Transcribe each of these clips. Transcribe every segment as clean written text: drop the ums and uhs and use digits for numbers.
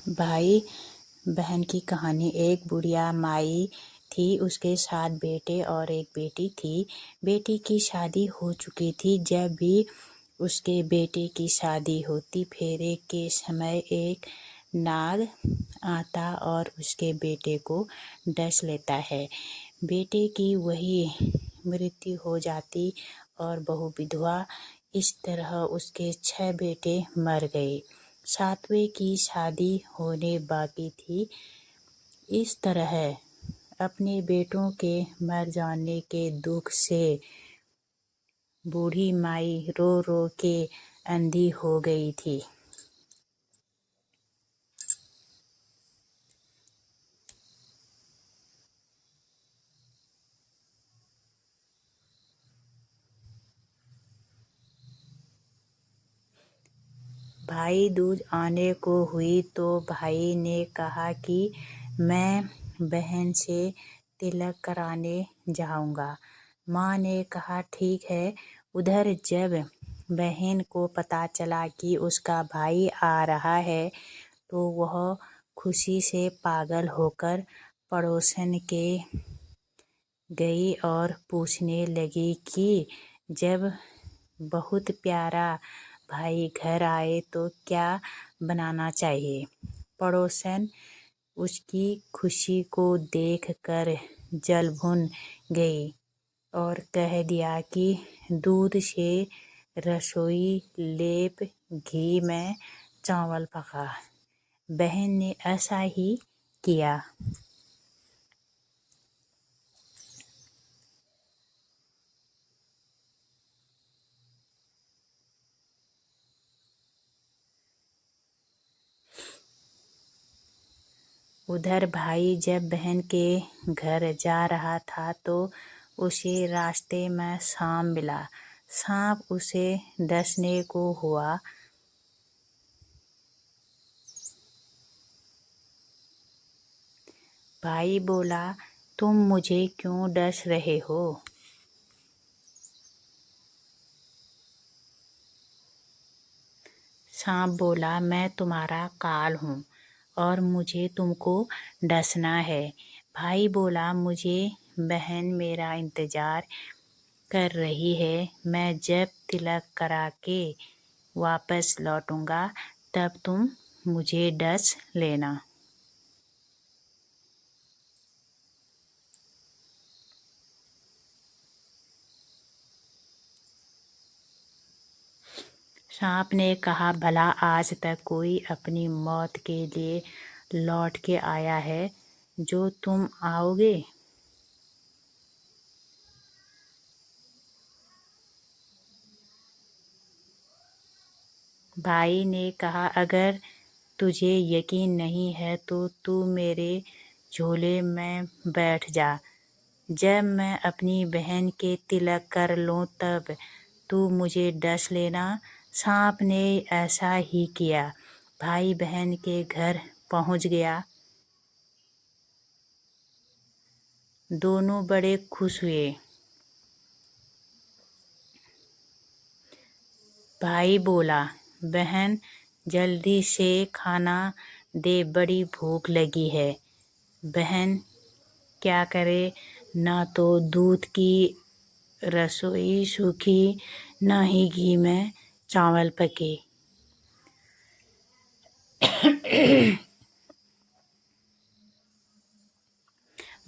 भाई बहन की कहानी। एक बुढ़िया माई थी, उसके 7 बेटे और एक बेटी थी। बेटी की शादी हो चुकी थी। जब भी उसके बेटे की शादी होती, फेरे के समय एक नाग आता और उसके बेटे को डस लेता है। बेटे की वही मृत्यु हो जाती और बहू विधवा। इस तरह उसके 6 बेटे मर गए। 7वें की शादी होने बाकी थी। इस तरह अपने बेटों के मर जाने के दुख से बूढ़ी माई रो रो के अंधी हो गई थी। भाई दूज आने को हुई तो भाई ने कहा कि मैं बहन से तिलक कराने जाऊंगा। माँ ने कहा ठीक है। उधर जब बहन को पता चला कि उसका भाई आ रहा है तो वह खुशी से पागल होकर पड़ोसन के गई और पूछने लगी कि जब बहुत प्यारा भाई घर आए तो क्या बनाना चाहिए। पड़ोसन उसकी खुशी को देख कर जल भुन गई और कह दिया कि दूध से रसोई लेप, घी में चावल पका। बहन ने ऐसा ही किया। उधर भाई जब बहन के घर जा रहा था तो उसे रास्ते में सांप मिला। सांप उसे डसने को हुआ। भाई बोला, तुम मुझे क्यों डस रहे हो? सांप बोला, मैं तुम्हारा काल हूँ और मुझे तुमको डसना है। भाई बोला, मुझे बहन मेरा इंतजार कर रही है। मैं जब तिलक करा के वापस लौटूंगा तब तुम मुझे डस लेना। सांप ने कहा, भला आज तक कोई अपनी मौत के लिए लौट के आया है जो तुम आओगे? भाई ने कहा, अगर तुझे यकीन नहीं है तो तू मेरे झोले में बैठ जा। जब मैं अपनी बहन के तिलक कर लूँ तब तू मुझे डस लेना। सांप ने ऐसा ही किया। भाई बहन के घर पहुँच गया। दोनों बड़े खुश हुए। भाई बोला, बहन जल्दी से खाना दे, बड़ी भूख लगी है। बहन क्या करे, ना तो दूध की रसोई सूखी, ना ही घी में चावल पके।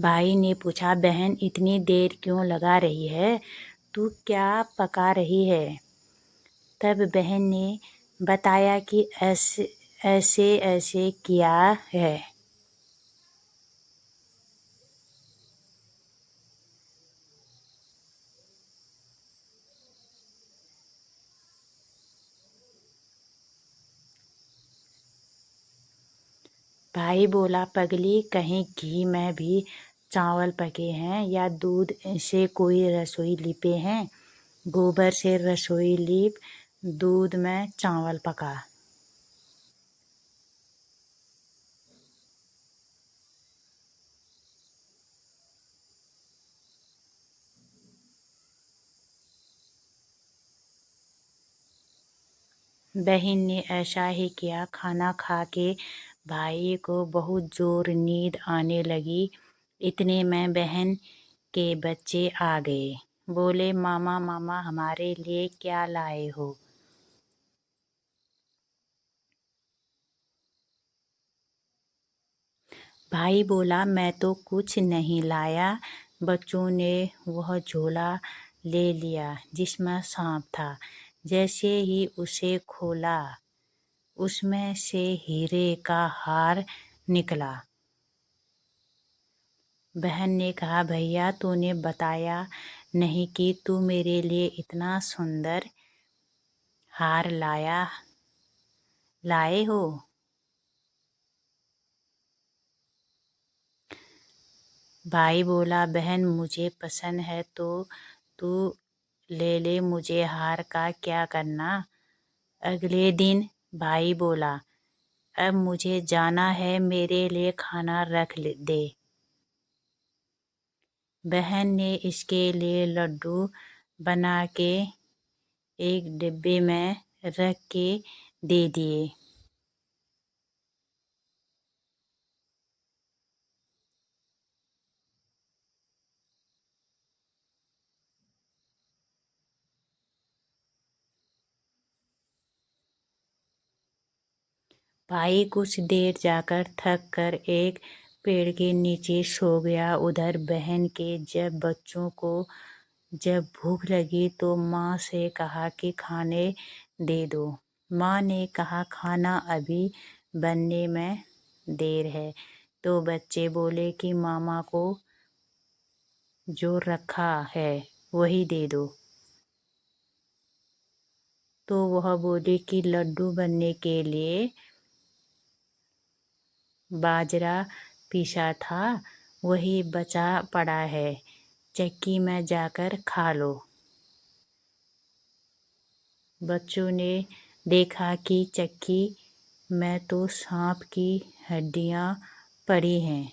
भाई ने पूछा, बहन इतनी देर क्यों लगा रही है? तू क्या पका रही है? तब बहन ने बताया कि ऐसे ऐसे ऐसे किया है। भाई बोला, पगली, कहीं घी में भी चावल पके हैं या दूध से कोई रसोई लिपे हैं? गोबर से रसोई लीप, दूध में चावल पका। बहन ने ऐसा ही किया। खाना खा के भाई को बहुत जोर नींद आने लगी। इतने में बहन के बच्चे आ गए। बोले, मामा मामा हमारे लिए क्या लाए हो? भाई बोला, मैं तो कुछ नहीं लाया। बच्चों ने वह झोला ले लिया जिसमें सांप था। जैसे ही उसे खोला, उसमें से हीरे का हार निकला। बहन ने कहा, भैया तूने बताया नहीं कि तू मेरे लिए इतना सुंदर हार लाए हो। भाई बोला, बहन मुझे पसंद है तो तू ले ले, मुझे हार का क्या करना। अगले दिन भाई बोला, अब मुझे जाना है, मेरे लिए खाना रख दे। बहन ने इसके लिए लड्डू बना के एक डिब्बे में रख के दे दिए। भाई कुछ देर जाकर थक कर एक पेड़ के नीचे सो गया। उधर बहन के जब बच्चों को जब भूख लगी तो माँ से कहा कि खाने दे दो। माँ ने कहा, खाना अभी बनने में देर है। तो बच्चे बोले कि मामा को जो रखा है वही दे दो। तो वह बोली कि लड्डू बनने के लिए बाजरा पीसा था, वही बचा पड़ा है, चक्की में जाकर खा लो। बच्चों ने देखा कि चक्की में तो सांप की हड्डियां पड़ी हैं।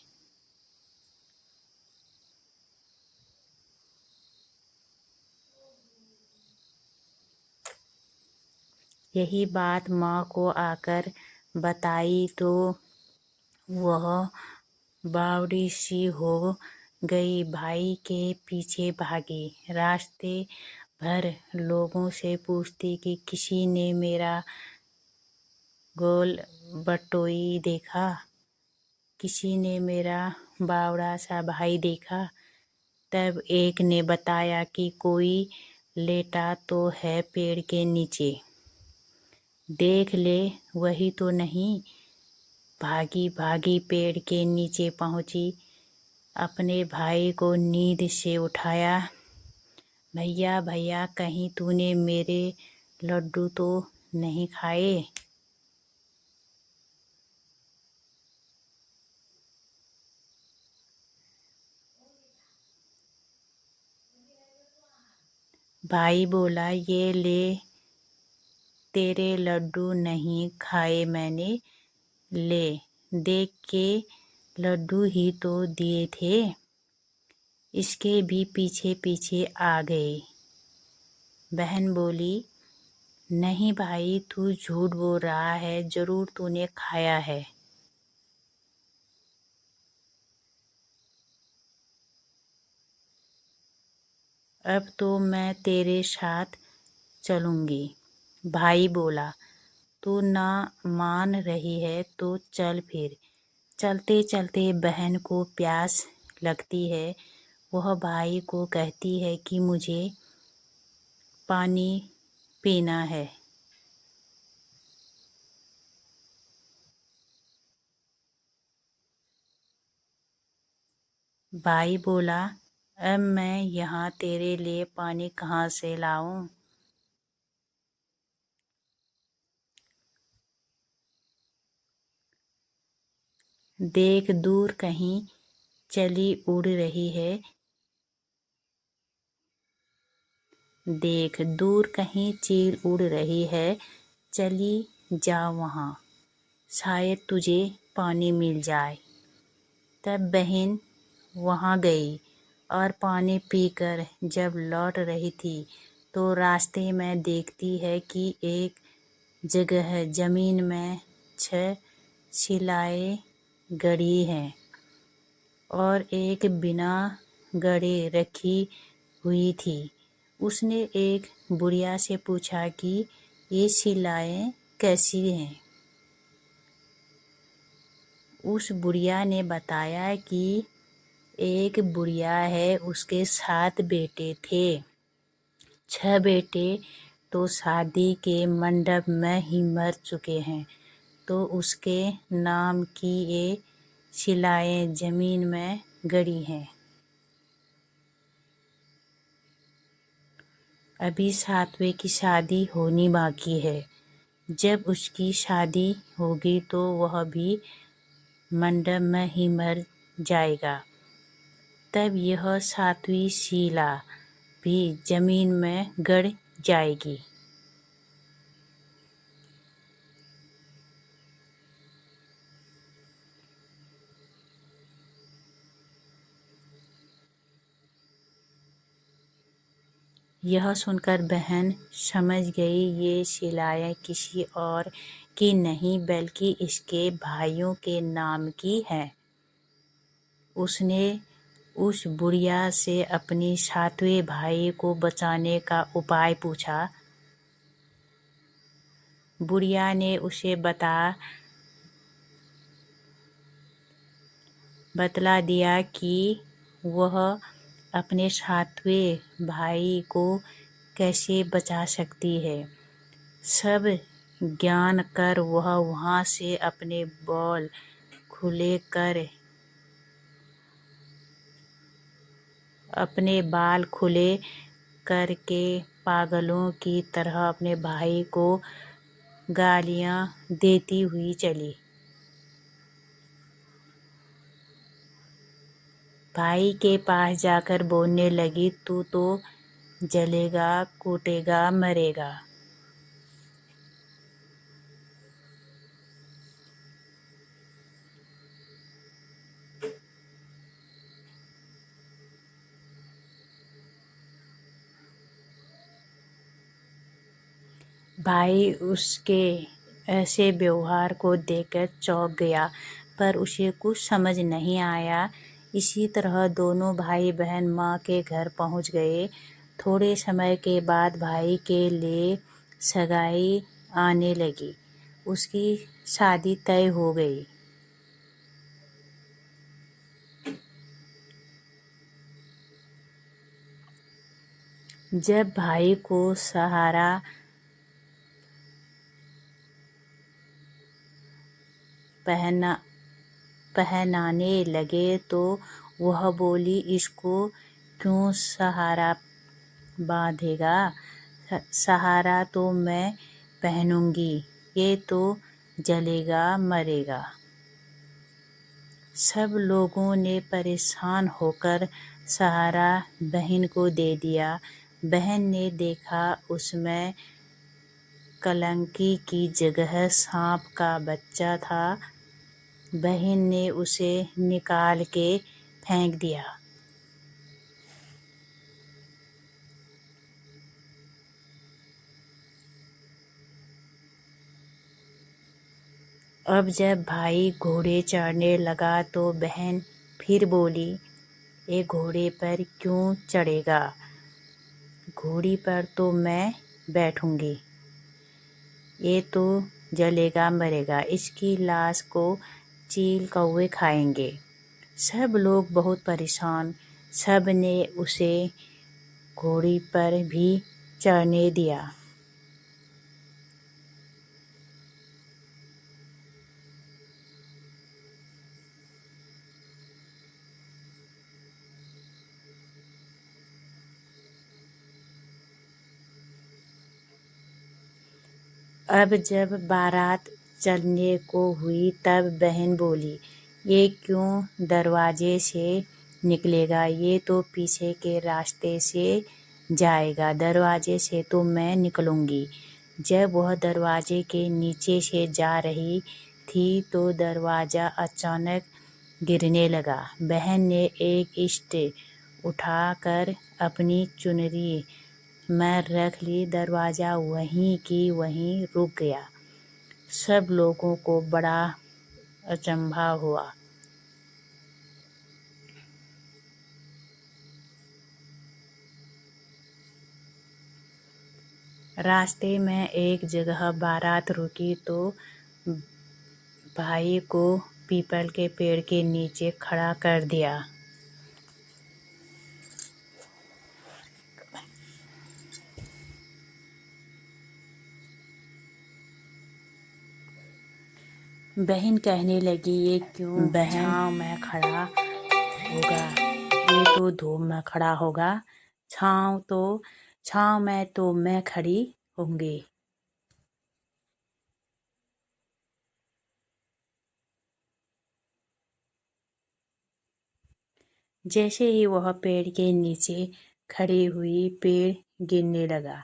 यही बात माँ को आकर बताई तो वह बावड़ी सी हो गई, भाई के पीछे भागी। रास्ते भर लोगों से पूछती कि किसी ने मेरा गोल बटोई देखा, किसी ने मेरा बावड़ा सा भाई देखा। तब एक ने बताया कि कोई लेटा तो है पेड़ के नीचे, देख ले वही तो नहीं। भागी भागी पेड़ के नीचे पहुंची, अपने भाई को नींद से उठाया। भैया भैया कहीं तूने मेरे लड्डू तो नहीं खाए? भाई बोला, ये ले तेरे लड्डू नहीं खाए मैंने, ले देख के लड्डू ही तो दिए थे। इसके भी पीछे पीछे आ गए। बहन बोली, नहीं भाई तू झूठ बोल रहा है, जरूर तूने खाया है। अब तो मैं तेरे साथ चलूंगी। भाई बोला, तू ना मान रही है तो चल फिर। चलते चलते बहन को प्यास लगती है। वह भाई को कहती है कि मुझे पानी पीना है। भाई बोला, अब मैं यहाँ तेरे लिए पानी कहाँ से लाऊं? देख दूर कहीं चली उड़ रही है, देख दूर कहीं चील उड़ रही है, चली जा वहाँ, शायद तुझे पानी मिल जाए। तब बहन वहाँ गई और पानी पीकर जब लौट रही थी तो रास्ते में देखती है कि एक जगह जमीन में 6 सिलाएं गड़ी हैं और एक बिना गड़े रखी हुई थी। उसने एक बुढ़िया से पूछा कि ये सिलाएं कैसी हैं। उस बुढ़िया ने बताया कि एक बुढ़िया है, उसके 7 बेटे थे। 6 बेटे तो शादी के मंडप में ही मर चुके हैं, तो उसके नाम की ये सिलाएं जमीन में गड़ी हैं। अभी 7वें की शादी होनी बाकी है। जब उसकी शादी होगी तो वह भी मंडप में ही मर जाएगा। तब यह 7वीं शिला भी जमीन में गड़ जाएगी। यह सुनकर बहन समझ गई ये शिलाएं किसी और की नहीं बल्कि इसके भाइयों के नाम की हैं। उसने उस बुढ़िया से अपनी 7वें भाई को बचाने का उपाय पूछा। बुढ़िया ने उसे बतला दिया कि वह अपने 7वें भाई को कैसे बचा सकती है। सब ज्ञान कर वह वहाँ से अपने बाल खुले करके पागलों की तरह अपने भाई को गालियाँ देती हुई चली। भाई के पास जाकर बोलने लगी, तू तो जलेगा, कूटेगा, मरेगा। भाई उसके ऐसे व्यवहार को देखकर चौंक गया, पर उसे कुछ समझ नहीं आया। इसी तरह दोनों भाई बहन माँ के घर पहुँच गए। थोड़े समय के बाद भाई के लिए सगाई आने लगी। उसकी शादी तय हो गई। जब भाई को सहारा पहनाने लगे तो वह बोली, इसको क्यों सहारा बांधेगा? सहारा तो मैं पहनूंगी, ये तो जलेगा, मरेगा। सब लोगों ने परेशान होकर सहारा बहन को दे दिया। बहन ने देखा उसमें कलंकी की जगह सांप का बच्चा था। बहन ने उसे निकाल के फेंक दिया। अब जब भाई घोड़े चढ़ने लगा तो बहन फिर बोली, ये घोड़े पर क्यों चढ़ेगा? घोड़ी पर तो मैं बैठूंगी, ये तो जलेगा, मरेगा, इसकी लाश को चील कौवे खाएंगे। सब लोग बहुत परेशान। सब ने उसे घोड़ी पर भी चढ़ने दिया। अब जब बारात चलने को हुई तब बहन बोली, ये क्यों दरवाजे से निकलेगा? ये तो पीछे के रास्ते से जाएगा। दरवाजे से तो मैं निकलूंगी। जब वह दरवाजे के नीचे से जा रही थी तो दरवाज़ा अचानक गिरने लगा। बहन ने एक ईंट उठाकर अपनी चुनरी में रख ली। दरवाज़ा वहीं की वहीं रुक गया। सब लोगों को बड़ा अचंभा हुआ। रास्ते में एक जगह बारात रुकी तो भाई को पीपल के पेड़ के नीचे खड़ा कर दिया। बहन कहने लगी, ये क्यों छाँव में खड़ा होगा? ये तो धूप में खड़ा होगा। छाँव में तो मैं खड़ी होंगी। जैसे ही वह पेड़ के नीचे खड़ी हुई, पेड़ गिरने लगा।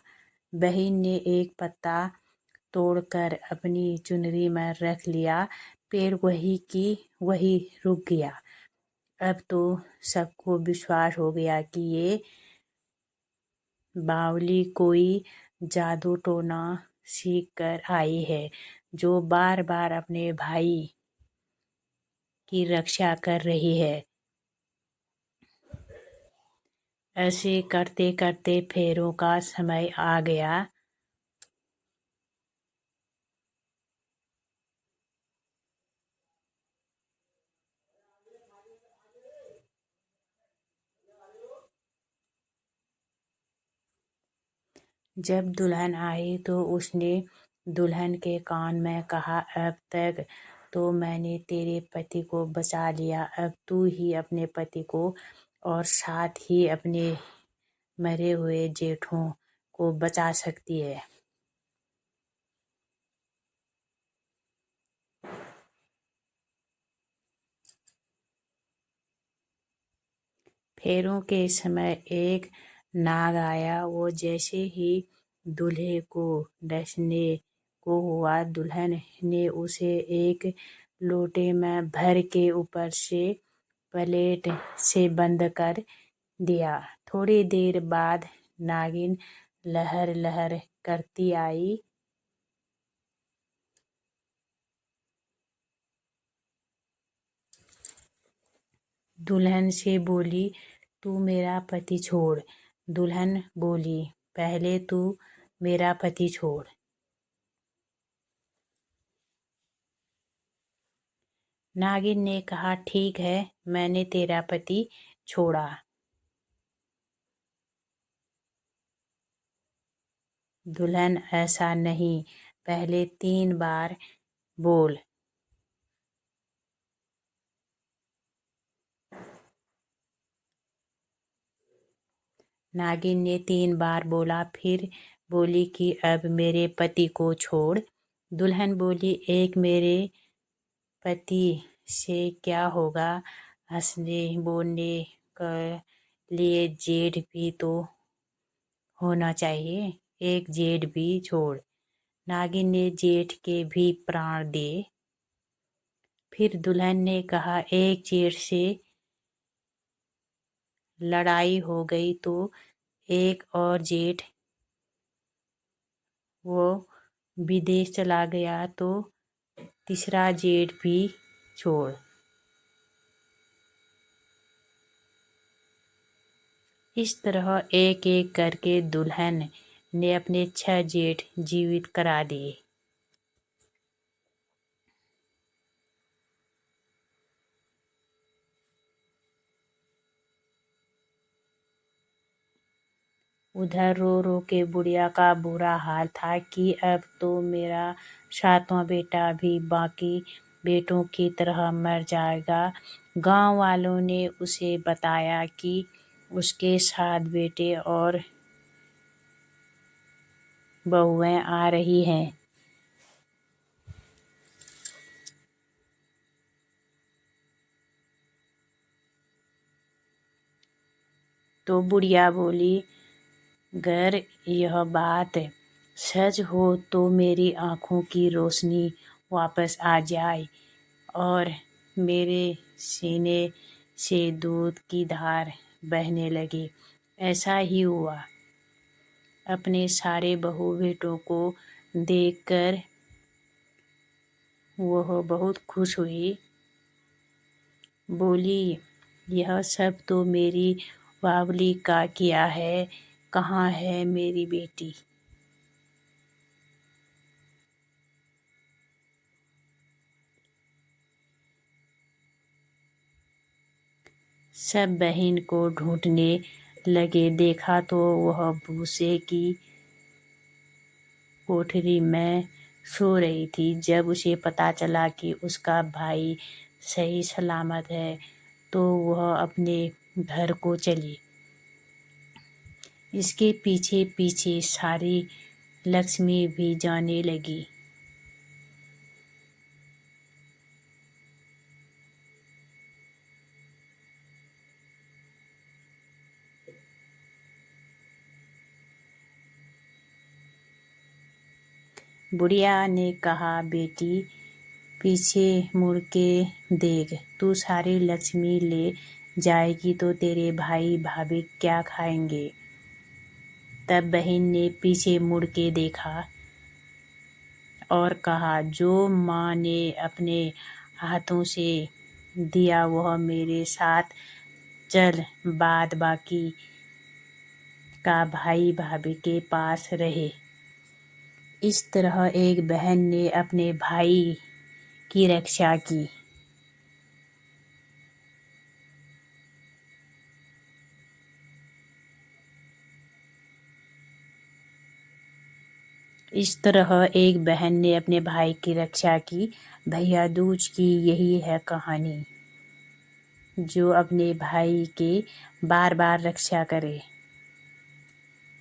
बहन ने एक पत्ता तोड़कर अपनी चुनरी में रख लिया। पेड़ वही की वही रुक गया। अब तो सबको विश्वास हो गया कि ये बावली कोई जादू टोना सीख कर आई है, जो बार बार अपने भाई की रक्षा कर रही है। ऐसे करते करते फेरों का समय आ गया। जब दुल्हन आई तो उसने दुल्हन के कान में कहा, अब तक तो मैंने तेरे पति को बचा लिया, अब तू ही अपने पति को और साथ ही अपने मरे हुए जेठों को बचा सकती है। फेरों के समय एक नाग आया। वो जैसे ही दूल्हे को डसने को हुआ, दुल्हन ने उसे एक लोटे में भर के ऊपर से प्लेट से बंद कर दिया। थोड़ी देर बाद नागिन लहर लहर करती आई। दुल्हन से बोली, तू मेरा पति छोड़। दुल्हन बोली, पहले तू मेरा पति छोड़। नागिन ने कहा, ठीक है, मैंने तेरा पति छोड़ा। दुल्हन, ऐसा नहीं, पहले 3 बार बोल। नागिन ने 3 बार बोला, फिर बोली कि अब मेरे पति को छोड़। दुल्हन बोली, एक मेरे पति से क्या होगा? हंसने बोलने के लिए जेठ भी तो होना चाहिए, एक जेठ भी छोड़। नागिन ने जेठ के भी प्राण दिए। फिर दुल्हन ने कहा, एक जेठ से लड़ाई हो गई तो एक और जेठ वो विदेश चला गया तो तीसरा जेठ भी छोड़। इस तरह एक एक करके दुल्हन ने अपने 6 जेठ जीवित करा दिए। उधर रो रो के बुढ़िया का बुरा हाल था कि अब तो मेरा 7वां बेटा भी बाकी बेटों की तरह मर जाएगा। गांव वालों ने उसे बताया कि उसके 7 बेटे और बहुएं आ रही हैं। तो बुढ़िया बोली, अगर यह बात सच हो तो मेरी आँखों की रोशनी वापस आ जाए और मेरे सीने से दूध की धार बहने लगी। ऐसा ही हुआ। अपने सारे बहू बेटों को देखकर वह बहुत खुश हुई। बोली, यह सब तो मेरी बावली का किया है, कहाँ है मेरी बेटी। सब बहन को ढूंढने लगे। देखा तो वह भूसे की कोठरी में सो रही थी। जब उसे पता चला कि उसका भाई सही सलामत है तो वह अपने घर को चली। इसके पीछे पीछे सारी लक्ष्मी भी जाने लगी। बुढ़िया ने कहा, बेटी पीछे मुड़ के देख, तू सारी लक्ष्मी ले जाएगी तो तेरे भाई भाभी क्या खाएंगे। तब बहन ने पीछे मुड़ के देखा और कहा, जो माँ ने अपने हाथों से दिया वह मेरे साथ चल, बाद बाकी का भाई भाभी के पास रहे। इस तरह एक बहन ने अपने भाई की रक्षा की। इस तरह एक बहन ने अपने भाई की रक्षा की। भैया दूज की यही है कहानी, जो अपने भाई के बार बार रक्षा करे।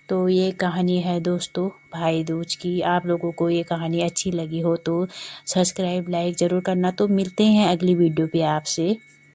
तो ये कहानी है दोस्तों भाई दूज की। आप लोगों को ये कहानी अच्छी लगी हो तो सब्सक्राइब लाइक ज़रूर करना। तो मिलते हैं अगली वीडियो पे आपसे।